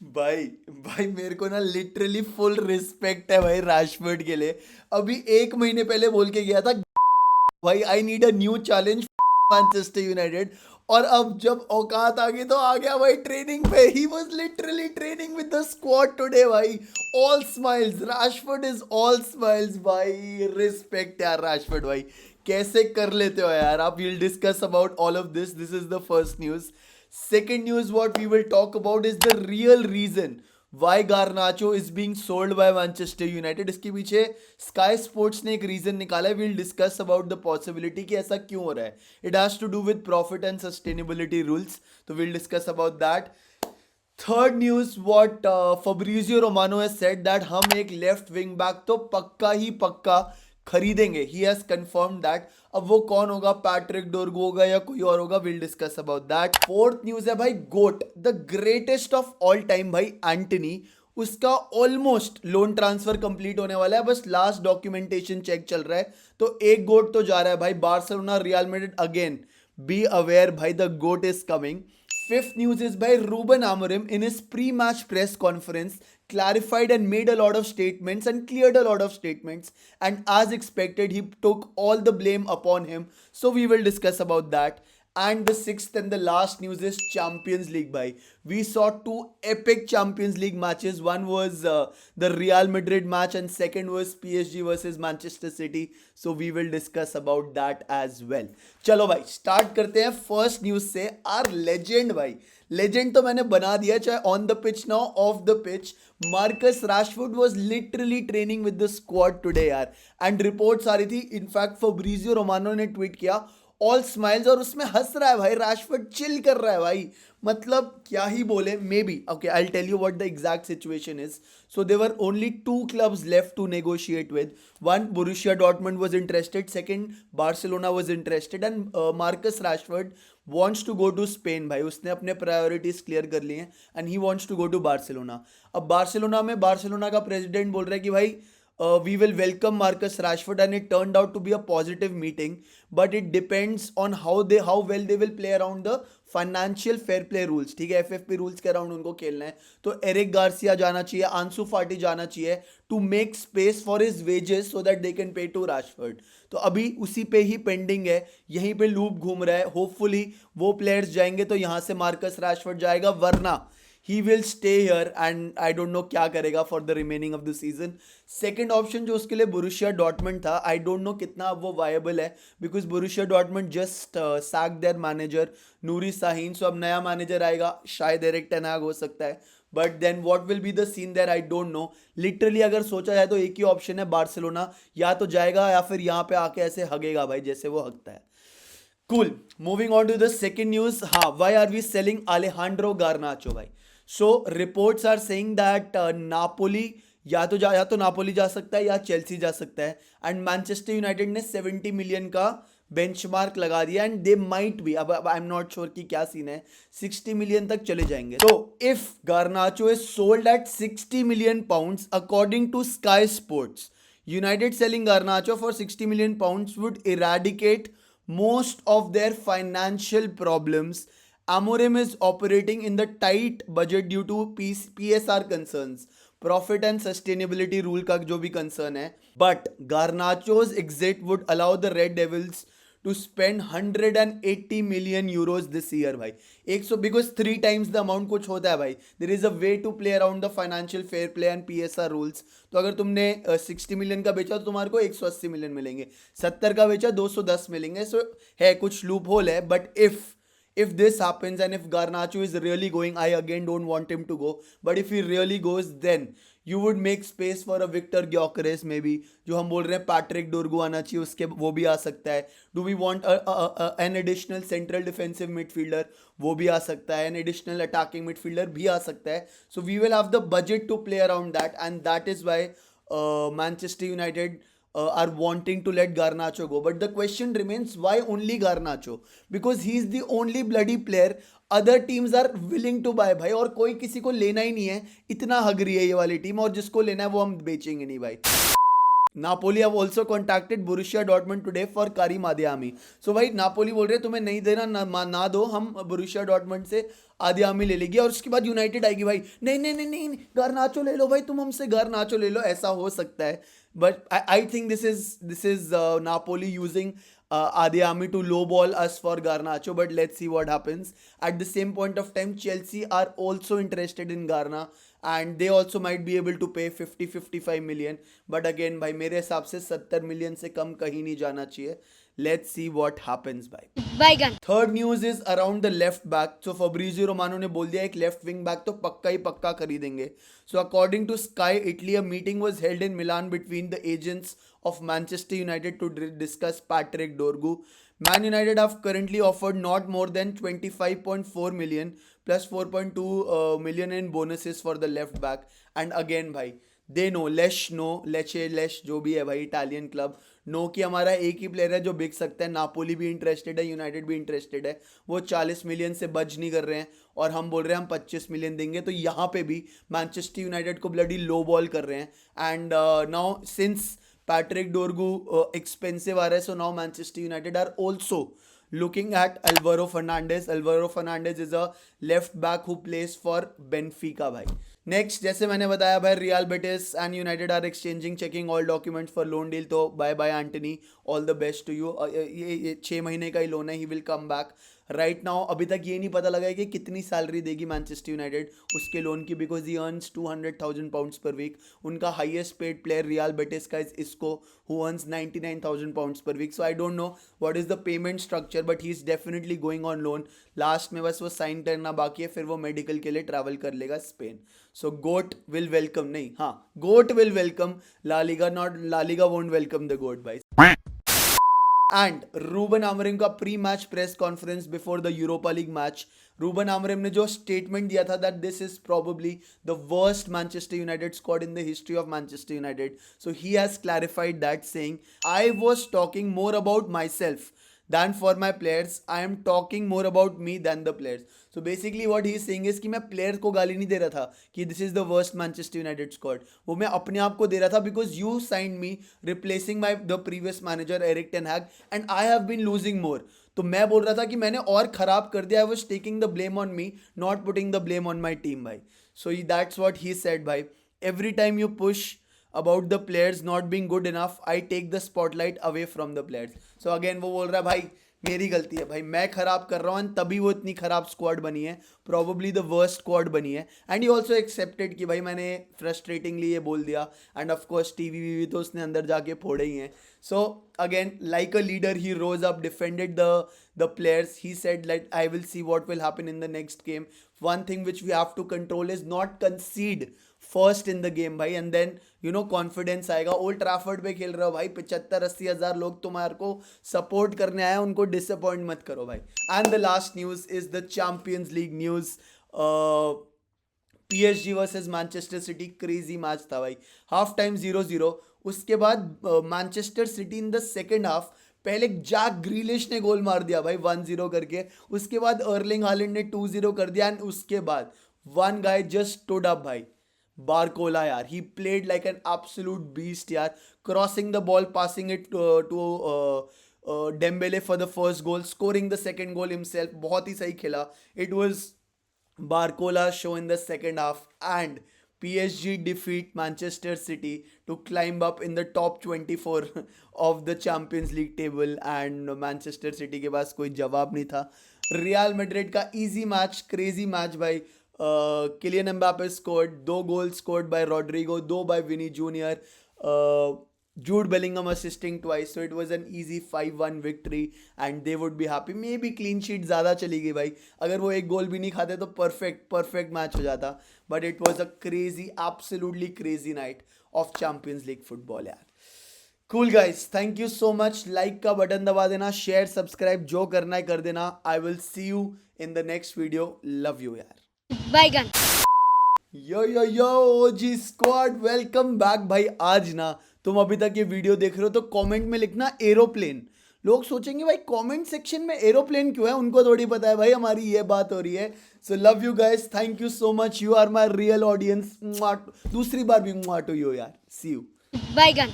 भाई भाई मेरे को ना लिटरली फुल रिस्पेक्ट है भाई राशफोर्ड के लिए। अभी एक महीने पहले बोल के गया था भाई I need a new challenge Manchester United. और अब जब औकात आ गई तो आ गया भाई ट्रेनिंग पे। He was literally training with the squad today भाई। All smiles, Rashford is all smiles भाई। रिस्पेक्ट यार राशफोर्ड भाई, कैसे कर लेते हो यार आप। Will discuss about all of this. This is the first news. Second news what we will talk about is the real reason why Garnacho is being sold by Manchester United. इसके पीछे Sky Sports ने एक reason निकाला है. We'll discuss about the possibility कि ऐसा क्यों हो रहा है. It has to do with profit and sustainability rules. तो we'll discuss about that. Third news what Fabrizio Romano has said that हम एक लेफ्ट विंग बैक तो पक्का ही पक्का खरीदेंगे. He has confirm that. अब वो कौन होगा, पैट्रिक डोरगू होगा या कोई और होगा, will discuss about that. Fourth news है भाई GOAT, the greatest of all time भाई एंटनी. उसका ऑलमोस्ट लोन ट्रांसफर कंप्लीट होने वाला है, बस लास्ट डॉक्यूमेंटेशन चेक चल रहा है. तो एक गोट तो जा रहा है भाई. Barcelona, Real Madrid again be aware भाई, the GOAT is coming. Fifth news is by Ruben Amorim in his pre-match press conference clarified and made a lot of statements and cleared a lot of statements, and as expected he took all the blame upon him. So we will discuss about that. And the sixth and the last news is Champions League bhai. We saw two epic Champions League matches. One was the Real Madrid match and second was PSG versus Manchester City. So we will discuss about that as well. चलो भाई start करते हैं first news से. Are legend भाई, legend तो मैंने बना दिया, चाहे ऑन द पिच ना of the pitch. Marcus Rashford was literally training with the squad today यार. एंड रिपोर्ट्स आ रही थी, इनफैक्ट फब्रिजियो रोमानो ने ट्वीट किया ऑल स्माइल्स, और उसमें हंस रहा है भाई. रैशफोर्ड चिल कर रहा है भाई. मतलब क्या ही बोले. Maybe okay, I will tell you what the exact situation is. So there were only two clubs left to negotiate with. One, Borussia Dortmund was interested. Second, Barcelona was interested. And Marcus Rashford wants to go to Spain भाई. उसने अपने priorities clear कर लिए हैं and he wants to go to Barcelona. अब Barcelona में Barcelona का president बोल रहा है कि भाई we will welcome Marcus Rashford, and it turned out to be a positive meeting, but it depends on how well they will play around the financial fair play rules. ठीक है, FFP rules के around उनको खेलना है. तो Eric Garcia जाना चाहिए, आंसू फाटी जाना चाहिए to make space for his wages so that they can pay to Rashford. तो अभी उसी पे ही पेंडिंग है, यहीं पे लूप घूम रहा है. होपफुली वो प्लेयर्स जाएंगे तो यहाँ से मार्कस रैशफोर्ड जाएगा, वरना he will stay here and I don't no क्या करेगा for the remaining of the season. Second option जो उसके लिए बोरुसिया डॉर्टमंड था, आई डोंट नो कितना अब वो वायबल है, because Borussia Dortmund just sack their manager Nuri Sahin. So अब नया मैनेजर आएगा, शायद एरिक टेन हाग हो सकता है, but then what will be the scene there I don't know. Literally अगर सोचा जाए तो एक ही ऑप्शन है, बार्सिलोना या तो जाएगा या फिर यहाँ पे आके ऐसे हगेगा भाई जैसे वो हगता है. Cool, moving on to the second news. हाँ, why are we selling Alejandro Garnacho भाई. So reports are saying that Napoli या तो नापोली जा सकता है या चेल्सी जा सकता है. एंड मैनचेस्टर यूनाइटेड ने 70 मिलियन का बेंचमार्क लगा दिया एंड दे माइट बी, अब आई एम नॉट श्योर कि क्या सीन है, 60 मिलियन तक चले जाएंगे. तो if Garnacho is sold at 60 million pounds according to Sky Sports, United selling Garnacho for 60 million pounds would eradicate most of their financial problems. Amorim is operating in the tight budget due to PSR concerns, profit and sustainability rule का जो भी concern है. But Garnacho's exit would allow the Red Devils to spend 180 million euros this year भाई. 100, because 3 times the amount कुछ होता है भाई. There is a way to play around the financial fair play and PSR rules. तो अगर तुमने 60 million का बेचा तो तुम्हारे को 180 मिलियन मिलेंगे, 70 का बेचा 210 मिलेंगे. सो है कुछ लूप होल है. But if this happens and if Garnacho is really going, I again don't want him to go, but if he really goes, then you would make space for a Victor Gyökeres maybe. जो हम बोल रहे हैं Patrick डोरगू आना चाहिए, उसके वो भी आ सकता है. Do we want an additional central defensive midfielder, वो भी आ सकता है. An additional attacking midfielder भी आ सकता है. So we will have the budget to play around that, and that is why Manchester United are wanting to let Garnacho go. But the question remains, why only Garnacho? Because he is the only bloody player other teams are willing to buy भाई. और कोई किसी को लेना ही नहीं है, इतना हग रही है ये वाली टीम, और जिसको लेना है वो हम बेचेंगे नहीं भाई. Napoli have also contacted Borussia Dortmund today for Karim Adeyemi. So भाई नापोली बोल रहे हैं तुम्हें नहीं देना ना दो, हम Borussia Dortmund से आदियामी ले लेगी और उसके बाद यूनाइटेड आएगी भाई, नहीं नहीं नहीं नहीं गारनाचो ले लो भाई, तुम हमसे गारनाचो ले लो, ऐसा हो सकता है. But I think this is Napoli using Adeyemi to lowball us for Garnacho, but let's see what happens. At the same point of time, Chelsea are also interested in Garna and they also might be able to pay 50-55 million. But again भाई मेरे हिसाब से 70 million से कम कहीं नहीं जाना चाहिए. Let's see what happens भाई. Baigan. Third news is around the left back. So Fabrizio Romano ने बोल दिया एक लेफ्ट विंग बैक तो पक्का ही पक्का खरीदेंगे. So according to Sky Italy, a meeting was held in Milan between the agents of Manchester United to discuss Patrick Dorgu. Man United have currently offered not more than 25.4 million plus 4.2 million in bonuses for the left back. And again भाई they know लेश जो भी है भाई Italian club no कि हमारा एक ही player है जो बिक सकता है. नापोली भी इंटरेस्टेड है, यूनाइटेड भी इंटरेस्टेड है, वो 40 मिलियन से बच नहीं कर रहे हैं और हम बोल रहे हैं हम 25 मिलियन देंगे. तो यहाँ पे भी मैनचेस्टर यूनाइटेड को ब्लडी लो बॉल कर रहे हैं. And now since Patrick Dorgu expensive आ रहा है, so now Manchester United are also looking at Alvaro Fernandez. Alvaro Fernandez is a left back who plays for Benfica भाई. नेक्स्ट जैसे मैंने बताया भाई Real Betis and United are exchanging checking all documents for loan deal. तो bye bye Antony, all the best to you. ये 6 महीने का ही लोन है, he will come back. Right now अभी तक ये नहीं पता लगा है कि कितनी सैलरी देगी मैनचेस्टर यूनाइटेड उसके लोन की, because he earns 200,000 pounds per week. उनका highest paid player Real Betis का इज इसको, who earns 99,000 pounds per week. So I don't know what is the payment structure, but he is definitely going on loan. Last में बस वो sign करना बाकी है, फिर वो मेडिकल के लिए ट्रैवल कर लेगा Spain. So GOAT will welcome, नहीं हाँ GOAT will welcome La Liga, not La Liga won't welcome the GOAT भाई. एंड रूबन आमोरिम का pre match press conference before the Europa League match, Ruben Amorim ने जो statement दिया था that this is probably the worst Manchester United squad in the history of Manchester United. So he has clarified that saying I was talking more about my self than for my players. I am talking more about me than the players. So basically what he is saying is कि मैं player को गाली नहीं दे रहा था कि this is the worst Manchester United squad. वो मैं अपने आप को दे रहा था because you signed me replacing the previous manager Erik ten Hag and I have been losing more. तो मैं बोल रहा था कि मैंने और खराब कर दिया. I was taking the blame on me, not putting the blame on my team भाई. So that's what he said भाई. Every time you push about the players not being good enough, I take the spotlight away from the players. So again वो बोल रहा है भाई मेरी गलती है भाई, मैं खराब कर रहा हूँ तभी वो इतनी खराब स्क्वाड बनी है, प्रॉबेबली द वर्स्ट स्क्वाड बनी है. एंड ही ऑल्सो एक्सेप्टेड कि भाई मैंने फ्रस्ट्रेटिंगली ये बोल दिया. एंड ऑफकोर्स टीवी तो उसने अंदर जाके फोड़े ही हैं. So again like a leader he rose up, defended the players. He said like I will see what will happen in the next game. One thing which we have to control is not concede first in the game भाई, and then you know confidence आएगा. Old Trafford पे खेल रहे हो भाई, 75-80 हज़ार लोग तुम्हारे को सपोर्ट करने आए, उनको डिसअपॉइंट मत करो भाई. And the last news is the champions league news. PSG versus Manchester city, crazy match था भाई. Half time 0-0. उसके बाद Manchester city in the second half पहले जैक ग्रीलिश ने गोल मार दिया भाई 1-0 करके. उसके बाद अर्लिंग हालैंड ने 2-0 कर दिया. एंड उसके बाद one guy just stood up भाई, बारकोला यार. He played like an absolute beast यार, crossing the ball, passing it to Dembele for the first goal, scoring the second goal himself. बहुत ही सही खेला. It was Barcola show in the second half. And PSG defeat Manchester City to climb up in the top 24 of the Champions League table. And Manchester City के पास कोई जवाब नहीं था. Real Madrid का easy match, crazy match भाई. Kylian Mbappe scored, 2 goals scored by Rodrigo, 2 by Vinny Jr. Jude Bellingham assisting twice, so it was an easy 5-1 victory and they would be happy. Maybe clean sheet ज़्यादा चली गई भाई, अगर वो एक गोल भी नहीं खाते तो perfect मैच हो जाता. But it was a crazy, absolutely crazy night of Champions League football यार. Cool guys, thank you so much. Like का बटन दबा देना, शेयर सब्सक्राइब जो करना है कर देना. I will see you in the next video. Love you यार. Baigan. यो ओजी स्क्वाड, वेलकम बैक भाई. आज ना तुम अभी तक ये वीडियो देख रहे हो तो कमेंट में लिखना एरोप्लेन. लोग सोचेंगे भाई कमेंट सेक्शन में एरोप्लेन क्यों है, उनको थोड़ी पता है भाई हमारी ये बात हो रही है. So love you guys, thank you so much, you are my real audience. दूसरी बार भी टू यू यार. See you. Baigan.